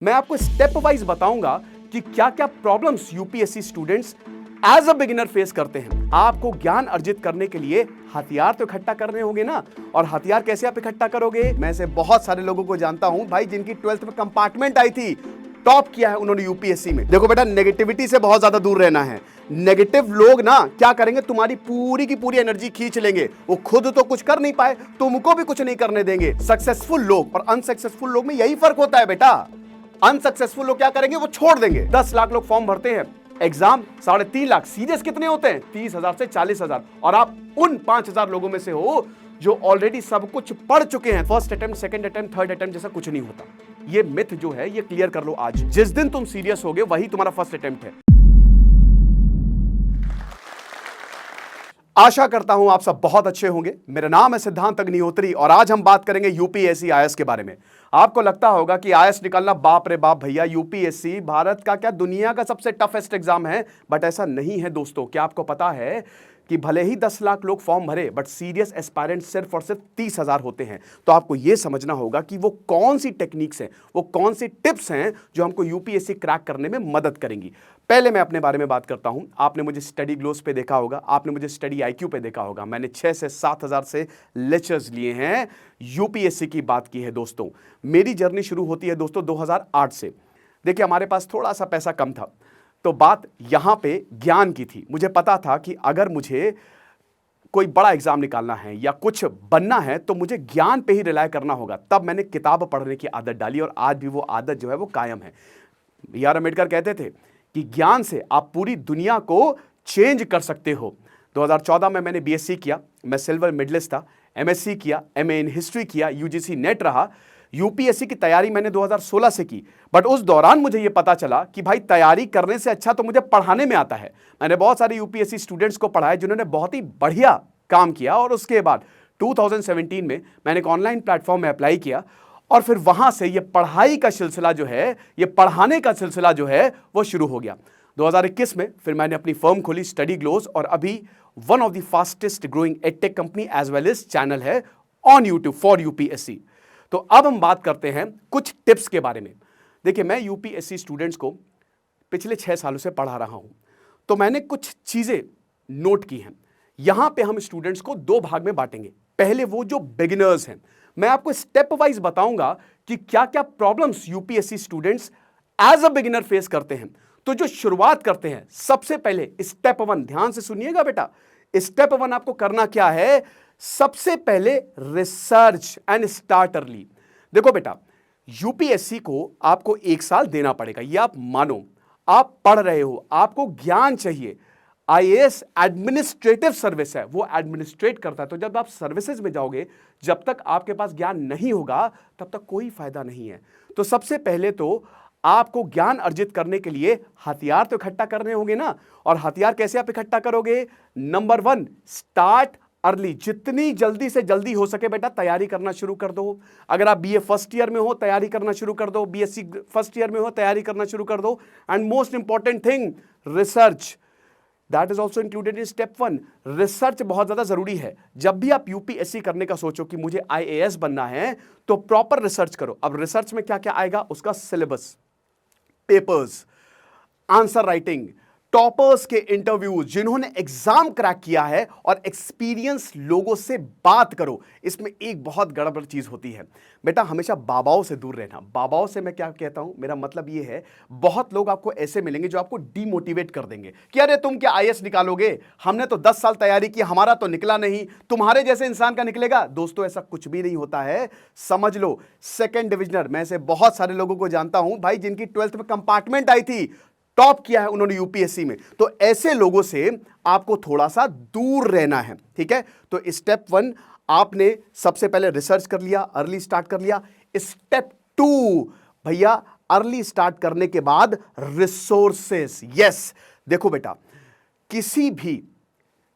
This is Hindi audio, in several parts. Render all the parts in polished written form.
मैं आपको स्टेप वाइज बताऊंगा कि क्या क्या problems UPSC students as a beginner face करते हैं। आपको ज्ञान अर्जित करने के लिए हथियार तो इकट्ठा करने होंगे ना, और हथियार कैसे आप इकट्ठा करोगे? मैं से बहुत सारे लोगों को जानता हूं भाई जिनकी 12th में कंपार्टमेंट आई थी, टॉप किया है उन्होंने यूपीएससी में। देखो बेटा, नेगेटिविटी से बहुत ज्यादा दूर रहना है। नेगेटिव लोग ना क्या करेंगे, तुम्हारी पूरी की पूरी एनर्जी खींच लेंगे। वो खुद तो कुछ कर नहीं पाए, तुमको भी कुछ नहीं करने देंगे। सक्सेसफुल लोग और अनसक्सेसफुल लोग में यही फर्क होता है बेटा। अनसक्सेसफुल लोग क्या करेंगे, वो छोड़ देंगे। 10 लाख लोग फॉर्म भरते हैं, एग्जाम 3.5 लाख, सीरियस कितने होते हैं? 30,000 से 40,000। और आप उन 5,000 लोगों में से हो जो ऑलरेडी सब कुछ पढ़ चुके हैं। First attempt, second attempt, third attempt जैसा कुछ नहीं होता। ये मिथ जो है ये क्लियर कर लो आज। जिस दिन तुम सीरियस होगे वही तुम्हारा फर्स्ट अटेम्प्ट है। आशा करता हूं आप सब बहुत अच्छे होंगे। मेरा नाम है सिद्धांत अग्निहोत्री और आज हम बात करेंगे यूपीएससी आईएएस के बारे में। आपको लगता होगा कि आईएएस निकालना बाप रे बाप भैया, यूपीएससी भारत का क्या दुनिया का सबसे टफेस्ट एग्जाम है। बट ऐसा नहीं है दोस्तों। क्या आपको पता है कि भले ही 10 लाख लोग फॉर्म भरे बट सीरियस एस्पायरेंट सिर्फ और सिर्फ 30,000 होते हैं। तो आपको यह समझना होगा कि वो कौन सी टेक्निक्स हैं, वो कौन सी टिप्स हैं जो हमको यूपीएससी क्रैक करने में मदद करेंगी। पहले मैं अपने बारे में बात करता हूं। आपने मुझे स्टडी ग्लोस पे देखा होगा, आपने मुझे स्टडी आईक्यू पे देखा होगा। मैंने 6 से 7,000 से लेक्चर्स लिए हैं, यूपीएससी की बात की है दोस्तों। मेरी जर्नी शुरू होती है दोस्तों 2008 से। देखिए, हमारे पास थोड़ा सा पैसा कम था, तो बात यहां पे ज्ञान की थी। मुझे पता था कि अगर मुझे कोई बड़ा एग्जाम निकालना है या कुछ बनना है तो मुझे ज्ञान पे ही रिलाय करना होगा। तब मैंने किताब पढ़ने की आदत डाली और आज भी वो आदत जो है वो कायम है। B.R. अम्बेडकर कहते थे कि ज्ञान से आप पूरी दुनिया को चेंज कर सकते हो। 2014 में मैंने बीएससी किया, मैं सिल्वर मेडलिस्ट था। एमएससी किया, एमए इन हिस्ट्री किया, यूजीसी नेट रहा। यूपीएससी की तैयारी मैंने 2016 से की। बट उस दौरान मुझे यह पता चला कि भाई तैयारी करने से अच्छा तो मुझे पढ़ाने में आता है। मैंने बहुत सारे यूपीएससी स्टूडेंट्स को पढ़ाया जिन्होंने बहुत ही बढ़िया काम किया। और उसके बाद 2017 में मैंने एक ऑनलाइन प्लेटफॉर्म में अप्लाई किया और फिर वहां से ये पढ़ाई का सिलसिला जो है, ये पढ़ाने का सिलसिला जो है वो शुरू हो गया। 2021 में फिर मैंने अपनी फर्म खोली स्टडी ग्लोस, और अभी one of the fastest growing edtech company as well as channel है ऑन यूट्यूब फॉर यूपीएससी। तो अब हम बात करते हैं कुछ टिप्स के बारे में। देखिए, मैं यूपीएससी स्टूडेंट्स को पिछले 6 सालों से पढ़ा रहा हूं, तो मैंने कुछ चीजें नोट की हैं। यहां पे हम स्टूडेंट्स को 2 भाग में बांटेंगे। पहले वो जो बिगिनर्स हैं, मैं आपको स्टेप वाइज बताऊंगा कि क्या क्या problems UPSC students as a beginner face करते हैं। तो जो शुरुआत करते हैं, सबसे पहले स्टेप 1, ध्यान से सुनिएगा बेटा। स्टेप 1 आपको करना क्या है? सबसे पहले रिसर्च एंड स्टार्ट अर्ली। देखो बेटा, यूपीएससी को आपको 1 साल देना पड़ेगा, ये आप मानो। आप पढ़ रहे हो, आपको ज्ञान चाहिए। आईएएस एडमिनिस्ट्रेटिव सर्विस है, वो एडमिनिस्ट्रेट करता है। तो जब आप सर्विसेज में जाओगे, जब तक आपके पास ज्ञान नहीं होगा तब तक कोई फायदा नहीं है। तो सबसे पहले तो आपको ज्ञान अर्जित करने के लिए हथियार तो इकट्ठा करने होंगे ना, और हथियार कैसे आप इकट्ठा करोगे? Number 1, start early. जितनी जल्दी से जल्दी हो सके बेटा तैयारी करना शुरू कर दो। अगर आप बीए फर्स्ट ईयर में हो, तैयारी करना शुरू कर दो। बीएससी फर्स्ट ईयर में हो, तैयारी करना शुरू कर दो। And most important thing, research, that is also included in step 1। Research बहुत ज्यादा जरूरी है। जब भी आप यूपीएससी करने का सोचो कि मुझे आईएएस बनना है, तो प्रॉपर रिसर्च करो। अब रिसर्च में क्या क्या आएगा? उसका syllabus, papers, answer writing, toppers के इंटरव्यूज, जिन्होंने एग्जाम क्रैक किया है, और एक्सपीरियंस लोगों से बात करो। इसमें एक बहुत गड़बड़ चीज होती है बेटा, हमेशा बाबाओं से दूर रहना। बाबाओं से मैं क्या कहता हूं, मेरा मतलब ये है, बहुत लोग आपको ऐसे मिलेंगे जो आपको डीमोटिवेट कर देंगे कि अरे तुम क्या आईएएस निकालोगे, हमने तो 10 साल तैयारी की, हमारा तो निकला नहीं, तुम्हारे जैसे इंसान का निकलेगा। दोस्तों, ऐसा कुछ भी नहीं होता है, समझ लो। सेकंड डिविजनर, मैं से बहुत सारे लोगों को जानता हूं भाई जिनकी 12th में कंपार्टमेंट आई थी, टॉप किया है उन्होंने यूपीएससी में। तो ऐसे लोगों से आपको थोड़ा सा दूर रहना है, ठीक है? तो स्टेप 1 आपने सबसे पहले रिसर्च कर लिया, अर्ली स्टार्ट कर लिया। स्टेप 2 भैया, अर्ली स्टार्ट करने के बाद रिसोर्सेस। यस, देखो बेटा, किसी भी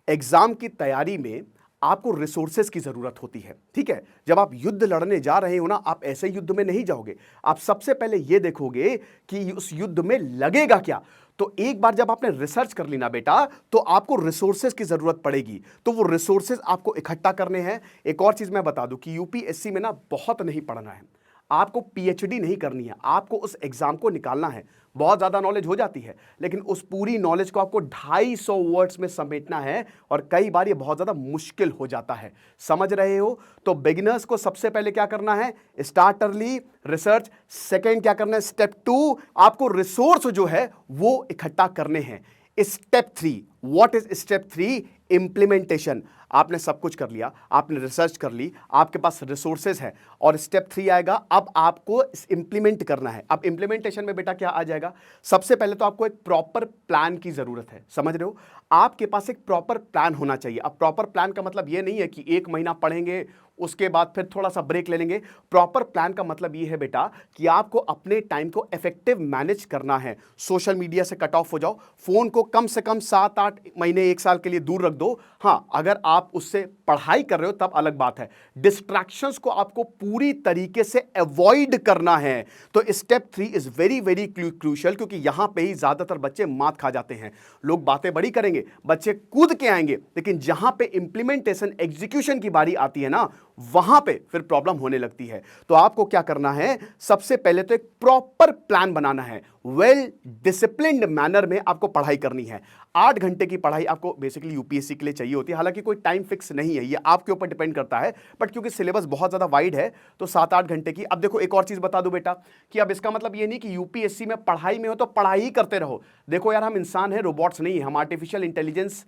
एग्जाम की तैयारी में आपको रिसोर्सेस की जरूरत होती है, ठीक है? जब आप युद्ध लड़ने जा रहे हो ना, आप ऐसे युद्ध में नहीं जाओगे। आप सबसे पहले यह देखोगे कि उस युद्ध में लगेगा क्या। तो एक बार जब आपने रिसर्च कर ली ना बेटा, तो आपको रिसोर्सेज की जरूरत पड़ेगी। तो वो रिसोर्सेज आपको इकट्ठा करने हैं। एक और चीज मैं बता दूं कि यूपीएससी में ना बहुत नहीं पढ़ना है। आपको पीएचडी नहीं करनी है, आपको उस एग्जाम को निकालना है। बहुत ज्यादा नॉलेज हो जाती है, लेकिन उस पूरी नॉलेज को आपको 250 वर्ड्स में समेटना है, और कई बार ये बहुत ज्यादा मुश्किल हो जाता है। समझ रहे हो? तो बिगिनर्स को सबसे पहले क्या करना है? Start early, research. सेकेंड क्या करना है? स्टेप 2, आपको रिसोर्स जो है वो इकट्ठा करने हैं। Step 3, what is step 3? Implementation. आपने सब कुछ कर लिया, आपने रिसर्च कर ली, आपके पास रिसोर्सेज है, और स्टेप 3 आएगा, अब आपको इंप्लीमेंट करना है। अब इंप्लीमेंटेशन में बेटा क्या आ जाएगा? सबसे पहले तो आपको एक प्रॉपर प्लान की जरूरत है। समझ रहे हो? आपके पास एक प्रॉपर प्लान होना चाहिए। अब प्रॉपर प्लान का मतलब यह नहीं है कि 1 महीना पढ़ेंगे उसके बाद फिर थोड़ा सा ब्रेक ले लेंगे। प्रॉपर प्लान का मतलब यह है बेटा कि आपको अपने टाइम को इफेक्टिव मैनेज करना है। सोशल मीडिया से कट ऑफ हो जाओ, फोन को कम से कम 7-8 महीने 1 साल के लिए दूर रख दो। हां, अगर आप उससे पढ़ाई कर रहे हो तब अलग बात है। डिस्ट्रैक्शंस को आपको पूरी तरीके से अवॉइड करना है। तो step 3 is very very crucial, क्योंकि यहां पे ही ज्यादातर बच्चे मात खा जाते हैं। लोग बातें बड़ी करेंगे, बच्चे कूद के आएंगे, लेकिन जहां पे इंप्लीमेंटेशन एग्जीक्यूशन की बारी आती है ना, वहां पे फिर प्रॉब्लम होने लगती है। तो आपको क्या करना है? सबसे पहले तो एक प्रॉपर प्लान बनाना है। वेल डिसिप्लिन्ड मैनर में आपको पढ़ाई करनी है। 8 घंटे की पढ़ाई आपको बेसिकली यूपीएससी के लिए चाहिए होती है। हालांकि कोई टाइम फिक्स नहीं है, ये आपके ऊपर डिपेंड करता है, बट क्योंकि सिलेबस बहुत ज्यादा वाइड है तो 7-8 घंटे की। अब देखो एक और चीज बता दूं बेटा, कि अब इसका मतलब ये नहीं कि यूपीएससी में पढ़ाई में हो तो पढ़ाई ही करते रहो। देखो यार, हम इंसान हैं, रोबोट्स नहीं है, हम आर्टिफिशियल इंटेलिजेंस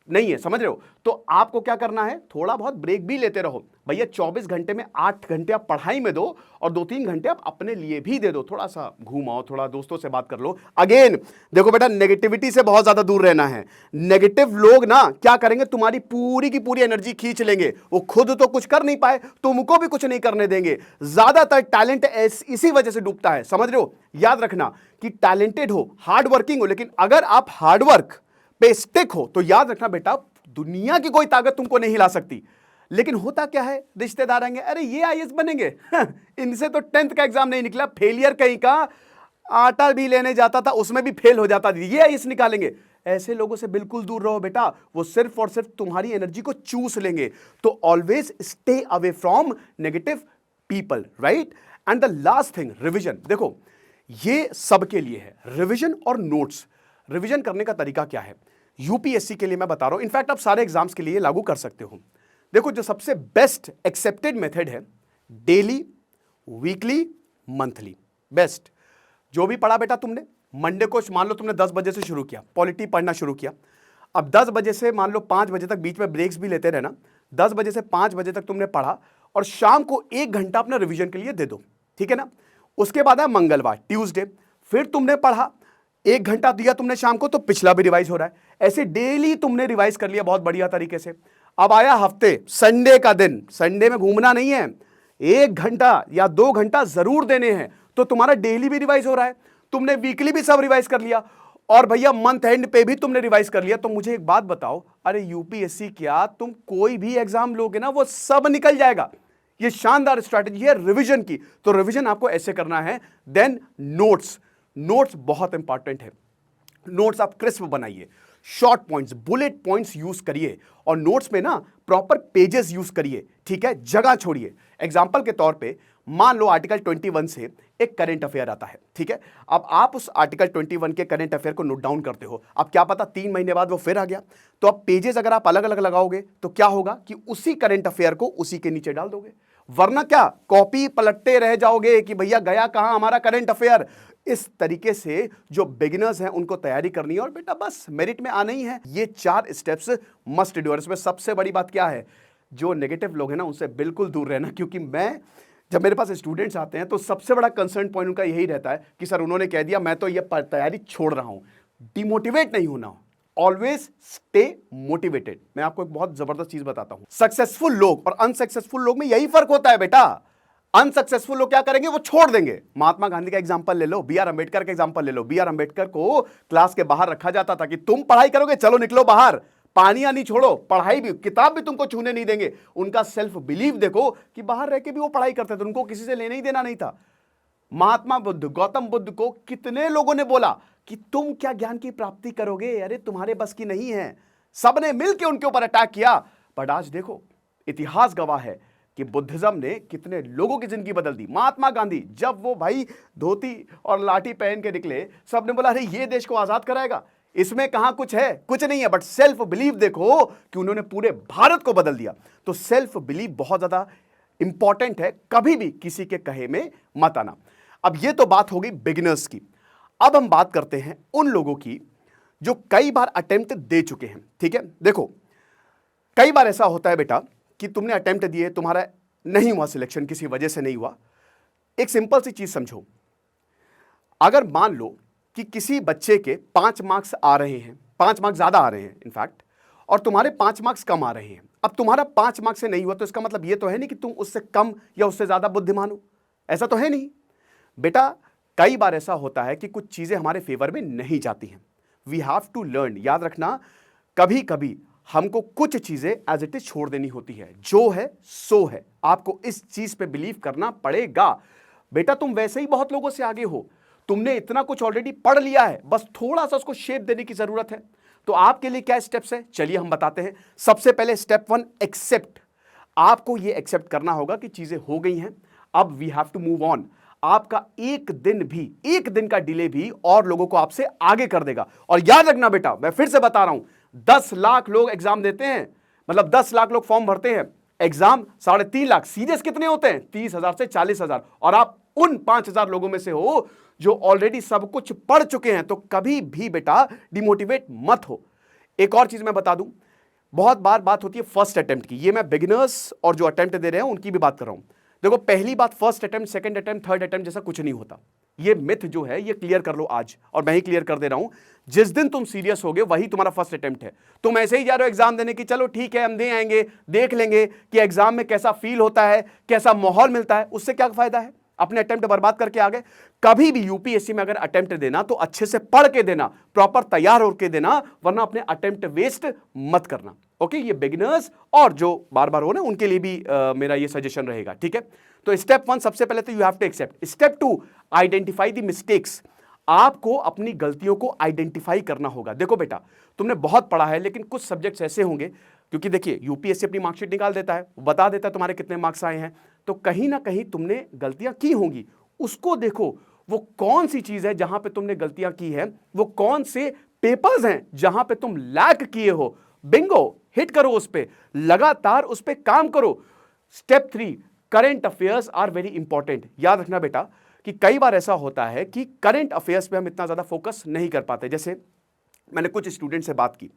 नहीं है। समझ रहे हो? तो आपको क्या करना है? थोड़ा बहुत ब्रेक भी लेते रहो भैया। 24 घंटे में 8 घंटे आप पढ़ाई में दो, और 2-3 घंटे आप अपने लिए भी दे दो। थोड़ा सा घूमाओ, थोड़ा दोस्तों से बात कर लो। अगेन देखो बेटा, नेगेटिविटी से बहुत ज्यादा दूर रहना है। नेगेटिव लोग ना क्या करेंगे? तुम्हारी पूरी की पूरी एनर्जी खींच लेंगे। वो खुद तो कुछ कर नहीं पाए, तुमको भी कुछ नहीं करने देंगे। ज्यादातर टैलेंट इसी वजह से डूबता है। समझ रहे हो? याद रखना कि टैलेंटेड हो, हार्ड वर्किंग हो, लेकिन अगर आप हार्डवर्क पे स्टिक हो तो याद रखना बेटा, दुनिया की कोई ताकत तुमको नहीं हिला सकती। लेकिन होता क्या है? रिश्तेदार आएंगे, अरे ये आईएएस बनेंगे, इनसे तो 10th का एग्जाम नहीं निकला, फेलियर कहीं का। आटा भी लेने जाता था उसमें भी फेल हो जाता था, ये आईएएस निकालेंगे। ऐसे लोगों से बिल्कुल दूर रहो बेटा, वो सिर्फ और सिर्फ तुम्हारी एनर्जी को चूस लेंगे। तो always stay away from negative people, right? And the last thing, revision. देखो ये सबके लिए है, रिविजन और नोट्स। रिवीजन करने का तरीका क्या है? यूपीएससी के लिए मैं बता रहा हूं, इनफैक्ट आप सारे एग्जाम्स के लिए लागू कर सकते हो। देखो जो सबसे बेस्ट एक्सेप्टेड मेथड है, डेली, वीकली, मंथली। बेस्ट। जो भी पढ़ा बेटा तुमने, मंडे को मान लो तुमने 10 बजे से शुरू किया, पॉलिटी पढ़ना शुरू किया। अब 10 बजे से मान लो 5 बजे तक, बीच में ब्रेक्स भी लेते रहना। 10 बजे से 5 बजे तक तुमने पढ़ा, और शाम को 1 घंटा अपने रिवीजन के लिए दे दो, ठीक है ना? उसके बाद है मंगलवार, ट्यूसडे, फिर तुमने पढ़ा, 1 घंटा दिया तुमने शाम को, तो पिछला भी रिवाइज हो रहा है। ऐसे डेली तुमने रिवाइज कर लिया बहुत बढ़िया तरीके से। अब आया हफ्ते, संडे का दिन, संडे में घूमना नहीं है, 1 घंटा या 2 घंटा जरूर देने हैं, तो तुम्हारा डेली भी रिवाइज हो रहा है। तुमने वीकली भी सब रिवाइज कर लिया, और भैया मंथ एंड पे भी तुमने रिवाइज कर लिया। तो मुझे एक बात बताओ, अरे यूपीएससी क्या, तुम कोई भी एग्जाम लोगे ना वो सब निकल जाएगा। ये शानदार स्ट्रैटेजी है रिवीजन की। तो रिवीजन आपको ऐसे करना है। देन नोट्स, नोट्स बहुत इंपॉर्टेंट है। नोट्स आप क्रिस्प बनाइए, short points, bullet points use करिए, और नोट्स में ना प्रॉपर पेजेस यूज करिए, ठीक है? जगह छोड़िए। एग्जांपल के तौर पे मान लो आर्टिकल 21 से एक करंट अफेयर आता है, ठीक है? अब आप उस आर्टिकल 21 के करंट अफेयर को नोट डाउन करते हो। अब क्या पता 3 महीने बाद वो फिर आ गया, तो अब पेजेस अगर आप अलग अलग लगाओगे तो क्या होगा कि उसी करंट अफेयर को उसी के नीचे डाल दोगे, वरना क्या कॉपी पलटते रह जाओगे कि भैया गया कहां हमारा करंट अफेयर। इस तरीके से जो बिगिनर्स हैं उनको तैयारी करनी है, और बेटा बस मेरिट में आना ही है। ये 4 स्टेप्स मस्ट डू। इसमें सबसे बड़ी बात क्या है? जो नेगेटिव लोग हैं ना उनसे बिल्कुल दूर रहना, क्योंकि मैं जब मेरे पास स्टूडेंट्स आते हैं तो सबसे बड़ा कंसर्न पॉइंट उनका यही रहता है कि सर उन्होंने कह दिया मैं तो ये तैयारी छोड़ रहा हूं। डिमोटिवेट नहीं होना, ऑलवेज स्टे मोटिवेटेड। मैं आपको एक बहुत जबरदस्त चीज बताता हूं, सक्सेसफुल लोग और अनसक्सेसफुल लोग में यही फर्क होता है बेटा। अनसक्सेसफुल लोग क्या करेंगे? वो छोड़ देंगे। महात्मा गांधी का एग्जांपल ले लो, बी.आर. अंबेडकर का एग्जांपल ले लो। बी.आर. अंबेडकर को क्लास के बाहर रखा जाता था कि तुम पढ़ाई करोगे, चलो निकलो बाहर, पानिया नहीं छोड़ो, पढ़ाई भी, किताब भी तुमको छूने नहीं देंगे। उनका सेल्फ बिलीव देखो कि बाहर रह के भी वो पढ़ाई करते थे, उनको किसी से लेने ही देना नहीं था। महात्मा बुद्ध, गौतम बुद्ध को कितने लोगों ने बोला कि तुम क्या ज्ञान की प्राप्ति करोगे, अरे तुम्हारे बस की नहीं है। सबने मिलकर उनके ऊपर अटैक किया, बट आज देखो इतिहास गवाह है, कि बुद्धिज्म ने कितने लोगों की जिंदगी बदल दी। महात्मा गांधी जब वो भाई धोती और लाठी पहन के निकले, सबने बोला अरे ये देश को आजाद कराएगा, इसमें कहां कुछ है, कुछ नहीं है, बट सेल्फ बिलीव देखो कि उन्होंने पूरे भारत को बदल दिया। तो सेल्फ बिलीव बहुत ज्यादा इंपॉर्टेंट है, कभी भी किसी के कहे में मत आना। अब ये तो बात हो गई बिगिनर्स की। अब हम बात करते हैं उन लोगों की जो कई बार अटेम्प्ट दे चुके हैं। ठीक है, देखो कई बार ऐसा होता है बेटा कि तुमने अटेम्प्ट दिए, तुम्हारा नहीं हुआ सिलेक्शन, किसी वजह से नहीं हुआ। एक सिंपल सी चीज समझो, अगर मान लो कि किसी बच्चे के 5 मार्क्स आ रहे हैं, 5 मार्क्स ज्यादा आ रहे हैं इनफैक्ट, और तुम्हारे 5 मार्क्स कम आ रहे हैं। अब तुम्हारा 5 मार्क्स से नहीं हुआ तो इसका मतलब यह तो है नहीं कि तुम उससे कम या उससे ज्यादा बुद्धिमान हो, ऐसा तो है नहीं बेटा। कई बार ऐसा होता है कि कुछ चीजें हमारे फेवर में नहीं जाती हैं। वी हैव टू लर्न, याद रखना, कभी कभी हमको कुछ चीजें एज इट इज छोड़ देनी होती है। जो है सो है, आपको इस चीज पे बिलीव करना पड़ेगा। बेटा तुम वैसे ही बहुत लोगों से आगे हो, तुमने इतना कुछ ऑलरेडी पढ़ लिया है, बस थोड़ा सा उसको शेप देने की जरूरत है। तो आपके लिए क्या स्टेप्स है, चलिए हम बताते हैं। सबसे पहले स्टेप 1, एक्सेप्ट। आपको यह एक्सेप्ट करना होगा कि चीजें हो गई हैं, अब we have to move on. आपका एक दिन का डिले भी और लोगों को आपसे आगे कर देगा। और याद रखना बेटा, मैं फिर से बता रहा हूं, 10 लाख लोग एग्जाम देते हैं, मतलब 10 लाख लोग फॉर्म भरते हैं, एग्जाम 3.5 लाख, सीरियस कितने होते हैं, 30,000 से 40,000, और आप उन 5,000 लोगों में से हो जो ऑलरेडी सब कुछ पढ़ चुके हैं। तो कभी भी बेटा डिमोटिवेट मत हो। एक और चीज मैं बता दूं, बहुत बार बात होती है फर्स्ट अटेम्प्ट की, ये मैं बिगिनर्स और जो अटेम्प्ट दे रहे हैं उनकी भी बात कर रहा हूं। देखो पहली बात, first attempt, second attempt, third attempt जैसा कुछ नहीं होता। ये मिथ जो है ये क्लियर कर लो आज, और मैं ही क्लियर कर दे रहा हूं। जिस दिन तुम सीरियस होगे वही तुम्हारा फर्स्ट अटेम्प्ट है। तुम ऐसे ही जा रहे हो एग्जाम देने की, चलो ठीक है हम दे आएंगे, देख लेंगे कि एग्जाम में कैसा फील होता है, कैसा माहौल मिलता है, उससे क्या फायदा है, अपने अटेम्प्ट बर्बाद करके आ गए। कभी भी यूपीएससी में अगर अटेम्प्ट देना तो अच्छे से पढ़ के देना, प्रॉपर तैयार होकर देना, वरना अपने अटेम्प्ट वेस्ट मत करना। ओके, ये बिगिनर्स और जो बार बार हो ना उनके लिए भी मेरा ये सजेशन रहेगा। ठीक है, तो स्टेप 1 सबसे पहले तो you have to accept. Step 2, identify the mistakes. आपको अपनी गलतियों को आइडेंटिफाई करना होगा। देखो बेटा, तुमने बहुत पढ़ा है लेकिन कुछ सब्जेक्ट्स ऐसे होंगे, क्योंकि देखिए यूपीएससी अपनी मार्कशीट निकाल देता है, बता देता है तुम्हारे कितने मार्क्स आए हैं, तो कहीं ना कहीं तुमने गलतियां की होंगी। उसको देखो, वो कौन सी चीज है जहां पे तुमने गलतियां की है, वो कौन से पेपर्स हैं जहां पे तुम लैक किए हो, बिंगो हिट करो उस पे, लगातार उस पे काम करो। Step 3, current affairs are very important. याद रखना बेटा कि कई बार ऐसा होता है कि करंट अफेयर्स पे हम इतना ज्यादा फोकस नहीं कर पाते। जैसे मैंने कुछ स्टूडेंट से बात की,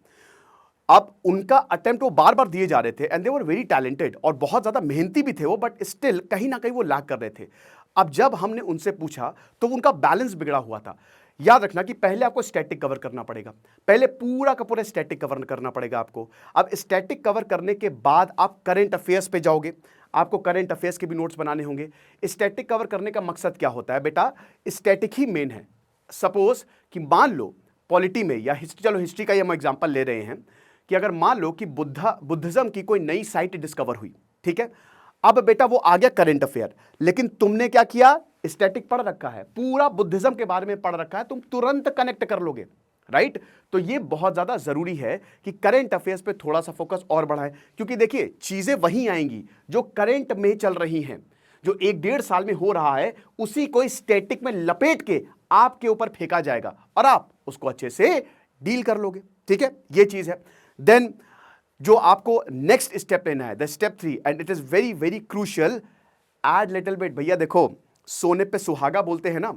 अब उनका अटेम्प्ट वो बार बार दिए जा रहे थे and they were very talented और बहुत ज्यादा मेहनती भी थे वो, बट स्टिल कहीं ना कहीं वो लैक कर रहे थे। अब जब हमने उनसे पूछा तो उनका बैलेंस बिगड़ा हुआ था। याद रखना कि पहले आपको स्टैटिक कवर करना पड़ेगा, पहले पूरा का पूरा स्टैटिक कवर करना पड़ेगा आपको। अब स्टैटिक कवर करने के बाद आप करंट अफेयर्स पे जाओगे, आपको करंट अफेयर्स के भी नोट्स बनाने होंगे। स्टैटिक कवर करने का मकसद क्या होता है बेटा, स्टैटिक ही मेन है। सपोज कि मान लो पॉलिटी में या हिस्ट्री, चलो हिस्ट्री का ही हम एग्जांपल ले रहे हैं, कि अगर मान लो कि बुद्धिज्म की कोई नई साइट डिस्कवर हुई, ठीक है, अब बेटा वो आ गया करंट अफेयर, लेकिन तुमने क्या किया, स्टैटिक पढ़ रखा है, पूरा बुद्धिज्म के बारे में पढ़ रखा है, तुम तुरंत कनेक्ट कर लोगे, राइट। तो ये बहुत ज्यादा जरूरी है कि करंट अफेयर्स पे थोड़ा सा फोकस और बढ़ाएं, क्योंकि देखिए चीजें वही आएंगी जो करंट में चल रही हैं, जो 1-1.5 साल में हो रहा है उसी को स्टैटिक में लपेट के आपके ऊपर फेंका जाएगा और आप उसको अच्छे से डील कर लोगे। ठीक है, ये चीज है। देन जो आपको नेक्स्ट स्टेप लेना है, the step 3, and it is very very crucial, add little bit. भैया देखो, सोने पे सुहागा बोलते हैं ना,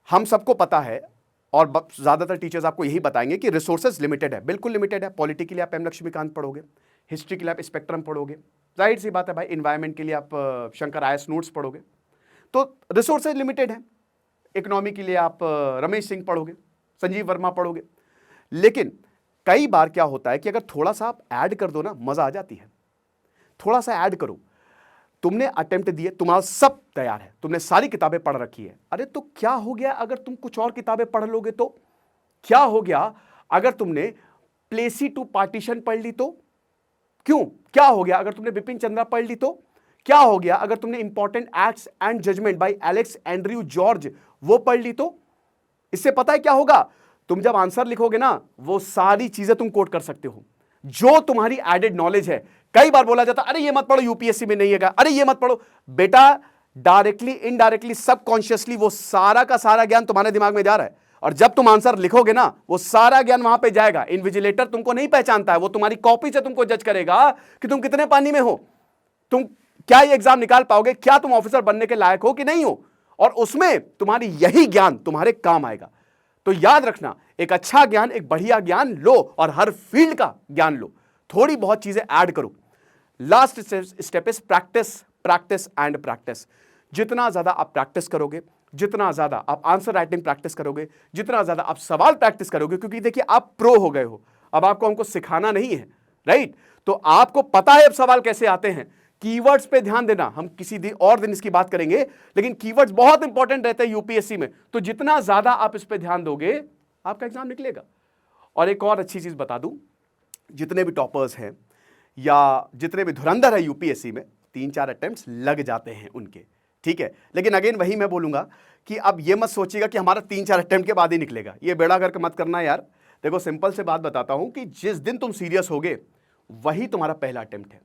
हम सबको पता है और ज्यादातर टीचर्स आपको यही बताएंगे कि रिसोर्सेज लिमिटेड है, बिल्कुल लिमिटेड है। पॉलिटी के लिए आप एम लक्ष्मीकांत पढ़ोगे, हिस्ट्री के लिए आप स्पेक्ट्रम पढ़ोगे, जाहिर सी बात है भाई, इन्वायरमेंट के लिए आप शंकर आयस नोट्स पढ़ोगे, तो रिसोर्सेज लिमिटेड है। इकोनॉमी के लिए आप रमेश सिंह पढ़ोगे, संजीव वर्मा पढ़ोगे। लेकिन कई बार क्या होता है कि अगर थोड़ा सा आप ऐड कर दो ना, मजा आ जाती है। थोड़ा सा ऐड करो, तुमने अटेम्प्ट दिए, तुम्हारा सब तैयार है, तुमने सारी किताबें पढ़ रखी है, अरे तो क्या हो गया अगर तुम कुछ और किताबें पढ़ लोगे तो? क्या हो गया अगर तुमने प्लेसी टू पार्टीशन पढ़ ली तो? क्यों? क्या हो गया अगर तुमने बिपिन चंद्रा पढ़ ली तो? क्या हो गया अगर तुमने important acts and judgement by Alex Andrew George वो पढ़ ली तो? इससे पता है क्या होगा, तुम जब आंसर लिखोगे ना, वो सारी चीजें तुम कोट कर सकते हो, जो तुम्हारी एडेड नॉलेज है कई बार बोला जाता अरे ये मत पढ़ो यूपीएससी में नहीं है, अरे ये मत पढ़ो। बेटा डायरेक्टली इनडायरेक्टली सबकॉन्शियसली वो सारा का सारा ज्ञान तुम्हारे दिमाग में जा रहा है, और जब तुम आंसर लिखोगे ना वो सारा ज्ञान वहां पे जाएगा। इन्विजिलेटर तुमको नहीं पहचानता है, वो तुम्हारी कॉपी से तुमको जज करेगा कि तुम कितने पानी में हो, तुम क्या ये एग्जाम निकाल पाओगे, क्या तुम ऑफिसर बनने के लायक हो कि नहीं हो, और उसमें तुम्हारी यही ज्ञान तुम्हारे काम आएगा। तो याद रखना, एक अच्छा ज्ञान, एक बढ़िया ज्ञान लो और हर फील्ड का ज्ञान लो, थोड़ी बहुत चीजें ऐड करो। Last step is practice, practice and practice. जितना ज्यादा आप प्रैक्टिस करोगे, जितना ज्यादा आप आंसर राइटिंग प्रैक्टिस करोगे, जितना ज्यादा आप सवाल प्रैक्टिस करोगे, क्योंकि देखिए आप प्रो हो गए हो, अब आपको हमको सिखाना नहीं है, राइट? तो आपको पता है अब सवाल कैसे आते हैं। कीवर्ड्स पे ध्यान देना, हम किसी दिन और दिन इसकी बात करेंगे, लेकिन कीवर्ड्स बहुत इंपॉर्टेंट रहते हैं यूपीएससी में। तो जितना ज्यादा आप इस पे ध्यान दोगे आपका एग्जाम निकलेगा। और एक और अच्छी चीज बता दूं, जितने भी टॉपर्स हैं या जितने भी धुरंधर है यूपीएससी में, 3-4 अटेम्प्ट्स लग जाते हैं उनके, ठीक है। लेकिन अगेन वही मैं बोलूंगा कि अब ये मत सोचिएगा कि हमारा 3-4 अटेम्प्ट के बाद ही निकलेगा, ये बेड़ा करके मत करना यार। देखो सिंपल से बात बताता हूं कि जिस दिन तुम सीरियस होगे वही तुम्हारा पहला अटेम्प्ट है,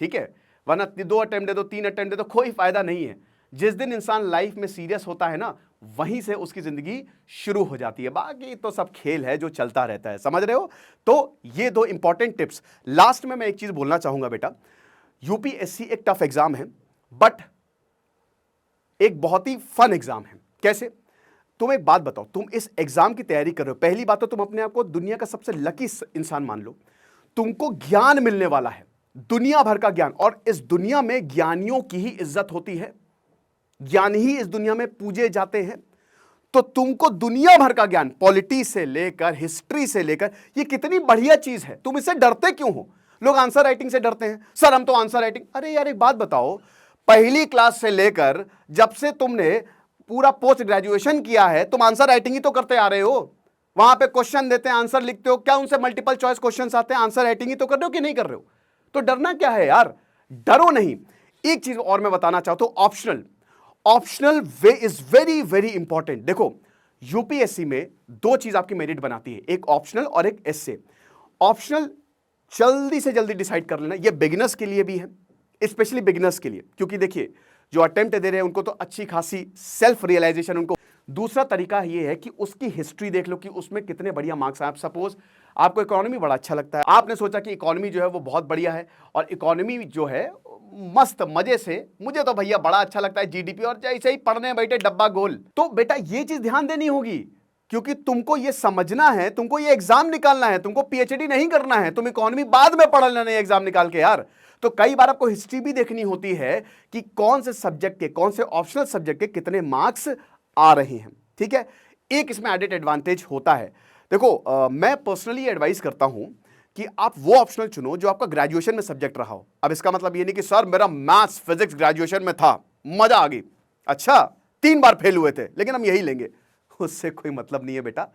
ठीक है। वरना 2 अटेम्प्ट दे दो, 3 अटेम्प्ट दे दो, कोई फायदा नहीं है। जिस दिन इंसान लाइफ में सीरियस होता है ना, वहीं से उसकी जिंदगी शुरू हो जाती है। बाकी तो सब खेल है जो चलता रहता है, समझ रहे हो। तो ये 2 इंपॉर्टेंट टिप्स। लास्ट में मैं एक चीज बोलना चाहूंगा बेटा, यूपीएससी एक टफ एग्जाम है, बट एक बहुत ही फन एग्जाम है। कैसे? तुम एक बात बताओ, तुम इस एग्जाम की तैयारी कर रहे हो, पहली बात तो तुम अपने आप को दुनिया का सबसे लकी इंसान मान लो। तुमको ज्ञान मिलने वाला है, दुनिया भर का ज्ञान, और इस दुनिया में ज्ञानियों की ही इज्जत होती है, ज्ञान ही इस दुनिया में पूजे जाते हैं। तो तुमको दुनिया भर का ज्ञान, पॉलिटी से लेकर हिस्ट्री से लेकर, ये कितनी बढ़िया चीज है। तुम इससे डरते क्यों हो? लोग आंसर राइटिंग से डरते हैं, सर हम तो आंसर राइटिंग। अरे यार एक बात बताओ, पहली क्लास से लेकर जब से तुमने पूरा पोस्ट ग्रेजुएशन किया है, तुम आंसर राइटिंग ही तो करते आ रहे हो। वहां पे क्वेश्चन देते हैं, आंसर लिखते हो, क्या उनसे मल्टीपल चॉइस क्वेश्चंस आते हैं? आंसर राइटिंग ही तो कर रहे हो कि नहीं कर रहे हो? तो डरना क्या है यार, डरो नहीं। एक चीज और मैं बताना चाहता हूं, optional, optional way is very very important. देखो यूपीएससी में 2 चीज आपकी मेरिट बनाती है, एक ऑप्शनल और एक एस्से। ऑप्शनल जल्दी से जल्दी डिसाइड कर लेना, ये बिगिनर्स के लिए भी है, स्पेशली बिगिनर्स के लिए, क्योंकि देखिए जो अटेम्प्ट दे रहे हैं उनको तो अच्छी खासी सेल्फ रियलाइजेशन उनको। दूसरा तरीका ये है कि उसकी हिस्ट्री देख लो कि उसमें कितने बढ़िया मार्क्स आए। सपोज आपको इकोनॉमी बड़ा अच्छा लगता है, आपने सोचा कि इकोनॉमी जो है वो बहुत बढ़िया है, और इकोनॉमी जो है मस्त मजे से, मुझे तो भैया बड़ा अच्छा लगता है जीडीपी, और जैसे ही पढ़ने बैठे डब्बा गोल। तो बेटा ये चीज ध्यान देनी होगी, क्योंकि तुमको ये समझना है, तुमको ये एग्जाम निकालना है, तुमको पीएचडी नहीं करना है। तुम इकोनॉमी बाद में पढ़ लेना है एग्जाम निकाल के यार। तो कई बार आपको हिस्ट्री भी देखनी होती है कि कौन से सब्जेक्ट के, कौन से ऑप्शनल सब्जेक्ट के कितने मार्क्स आ रहे हैं, ठीक है। एक इसमें एडेड एडवांटेज होता है। देखो मैं पर्सनली एडवाइस करता हूं कि आप वो ऑप्शनल चुनो जो आपका ग्रेजुएशन में सब्जेक्ट रहा हो। अब इसका मतलब ये नहीं कि सर मेरा मैथ्स फिजिक्स ग्रेजुएशन में था, मजा आ गई, अच्छा 3 बार फेल हुए थे लेकिन हम यही लेंगे, उससे कोई मतलब नहीं है बेटा।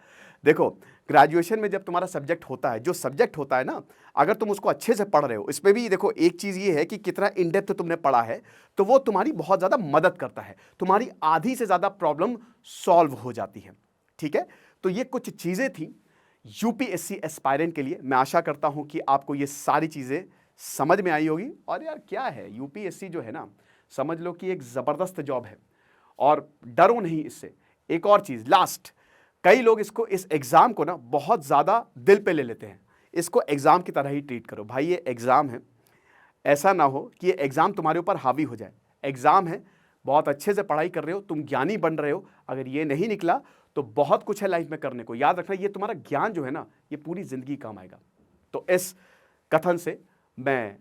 देखो ग्रेजुएशन में जब तुम्हारा सब्जेक्ट होता है, जो सब्जेक्ट होता है ना, अगर तुम उसको अच्छे से पढ़ रहे हो, इसमें भी देखो एक चीज ये है कि कितना इन डेप्थ तुमने पढ़ा है, तो वो तुम्हारी बहुत ज्यादा मदद करता है, तुम्हारी आधी से ज्यादा प्रॉब्लम सॉल्व हो जाती है, ठीक है। तो ये कुछ चीजें थी यूपीएससी एस्पायरेंट के लिए। मैं आशा करता हूं कि आपको ये सारी चीजें समझ में आई होगी। और यार क्या है, यूपीएससी जो है ना, समझ लो कि एक जबरदस्त जॉब है, और डरो नहीं इससे। एक और चीज लास्ट, कई लोग इसको, इस एग्जाम को ना बहुत ज्यादा दिल पे ले लेते हैं। इसको एग्जाम की तरह ही ट्रीट करो भाई, ये एग्जाम है, ऐसा ना हो कि ये एग्जाम तुम्हारे ऊपर हावी हो जाए। एग्जाम है, बहुत अच्छे से पढ़ाई कर रहे हो, तुम ज्ञानी बन रहे हो, अगर ये नहीं निकला तो बहुत कुछ है लाइफ में करने को। याद रखना, ये तुम्हारा ज्ञान जो है ना, ये पूरी जिंदगी काम आएगा। तो इस कथन से मैं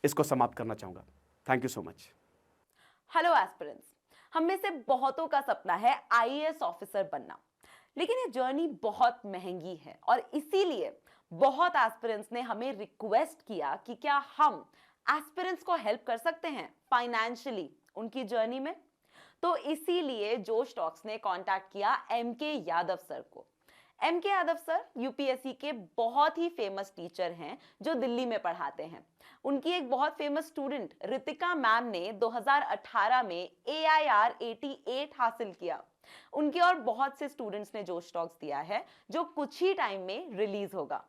इसको समाप्त करना चाहूंगा। Thank you so much. Hello aspirants, हम में से बहुतों का सपना है आईएएस ऑफिसर बनना, लेकिन ये जर्नी बहुत महंगी है, और इसीलिए बहुत एस्पिरेंट्स ने हमें रिक्वेस्ट किया कि क्या हम एस्पिरेंट्स को हेल्प कर सकते हैं फाइनेंशियली उनकी जर्नी में। तो इसीलिए जोश टॉक्स ने कांटेक्ट किया एमके यादव सर को। एमके यादव सर यूपीएससी के बहुत ही फेमस टीचर हैं जो दिल्ली में पढ़ाते हैं। उनकी एक बहुत फेमस स्टूडेंट रितिका मैम ने 2018 में AIR 88 हासिल किया। उनके और बहुत से स्टूडेंट्स ने जोश टॉक्स दिया है जो कुछ ही टाइम में रिलीज होगा।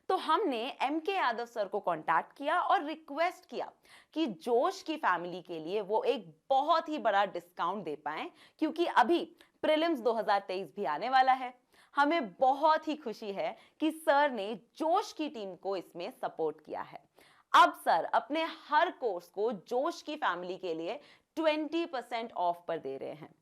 तो हमने एम के यादव सर को कांटेक्ट किया और रिक्वेस्ट किया कि जोश की फैमिली के लिए वो एक बहुत ही बड़ा डिस्काउंट दे पाएं, क्योंकि अभी प्रीलिम्स 2023 भी आने वाला है। हमें बहुत ही खुशी है कि सर ने जोश की टीम को इसमें सपोर्ट किया है। अब सर अपने हर कोर्स को जोश की फैमिली के लिए 20% ऑफ पर दे रहे हैं।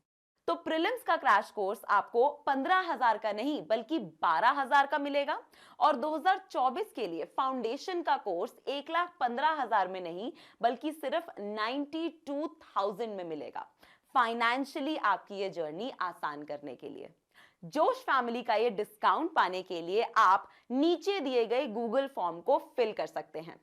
तो प्रीलिम्स का क्रैश कोर्स आपको 15,000 का नहीं बल्कि 12,000 का मिलेगा, और 2024 के लिए फाउंडेशन का कोर्स 1,15,000 में नहीं बल्कि सिर्फ 92,000 में मिलेगा, फाइनेंशियली आपकी ये जर्नी आसान करने के लिए। जोश फैमिली का ये डिस्काउंट पाने के लिए आप नीचे दिए गए गूगल फॉर्म को फिल कर सकते हैं।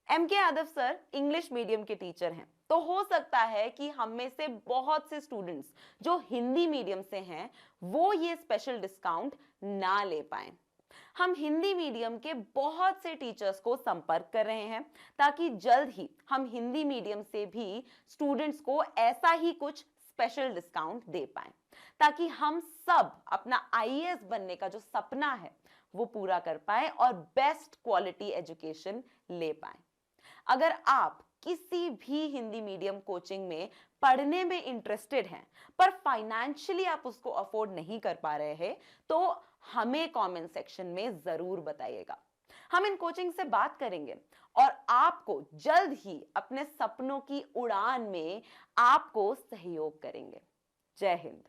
एम के यादव सर इंग्लिश मीडियम के टीचर हैं, तो हो सकता है कि हम में से बहुत से स्टूडेंट्स जो हिंदी मीडियम से हैं वो ये स्पेशल डिस्काउंट ना ले पाए। हम हिंदी मीडियम के बहुत से टीचर्स को संपर्क कर रहे हैं ताकि जल्द ही हम हिंदी मीडियम से भी स्टूडेंट्स को ऐसा ही कुछ स्पेशल डिस्काउंट दे पाएं, ताकि हम सब अपना आईएएस बनने का जो सपना है वो पूरा कर पाएं और बेस्ट क्वालिटी एजुकेशन ले पाएं। अगर आप किसी भी हिंदी मीडियम कोचिंग में पढ़ने में इंटरेस्टेड हैं पर फाइनेंशियली आप उसको अफोर्ड नहीं कर पा रहे हैं, तो हमें कमेंट सेक्शन में जरूर बताइएगा। हम इन कोचिंग से बात करेंगे और आपको जल्द ही अपने सपनों की उड़ान में आपको सहयोग करेंगे। जय हिंद।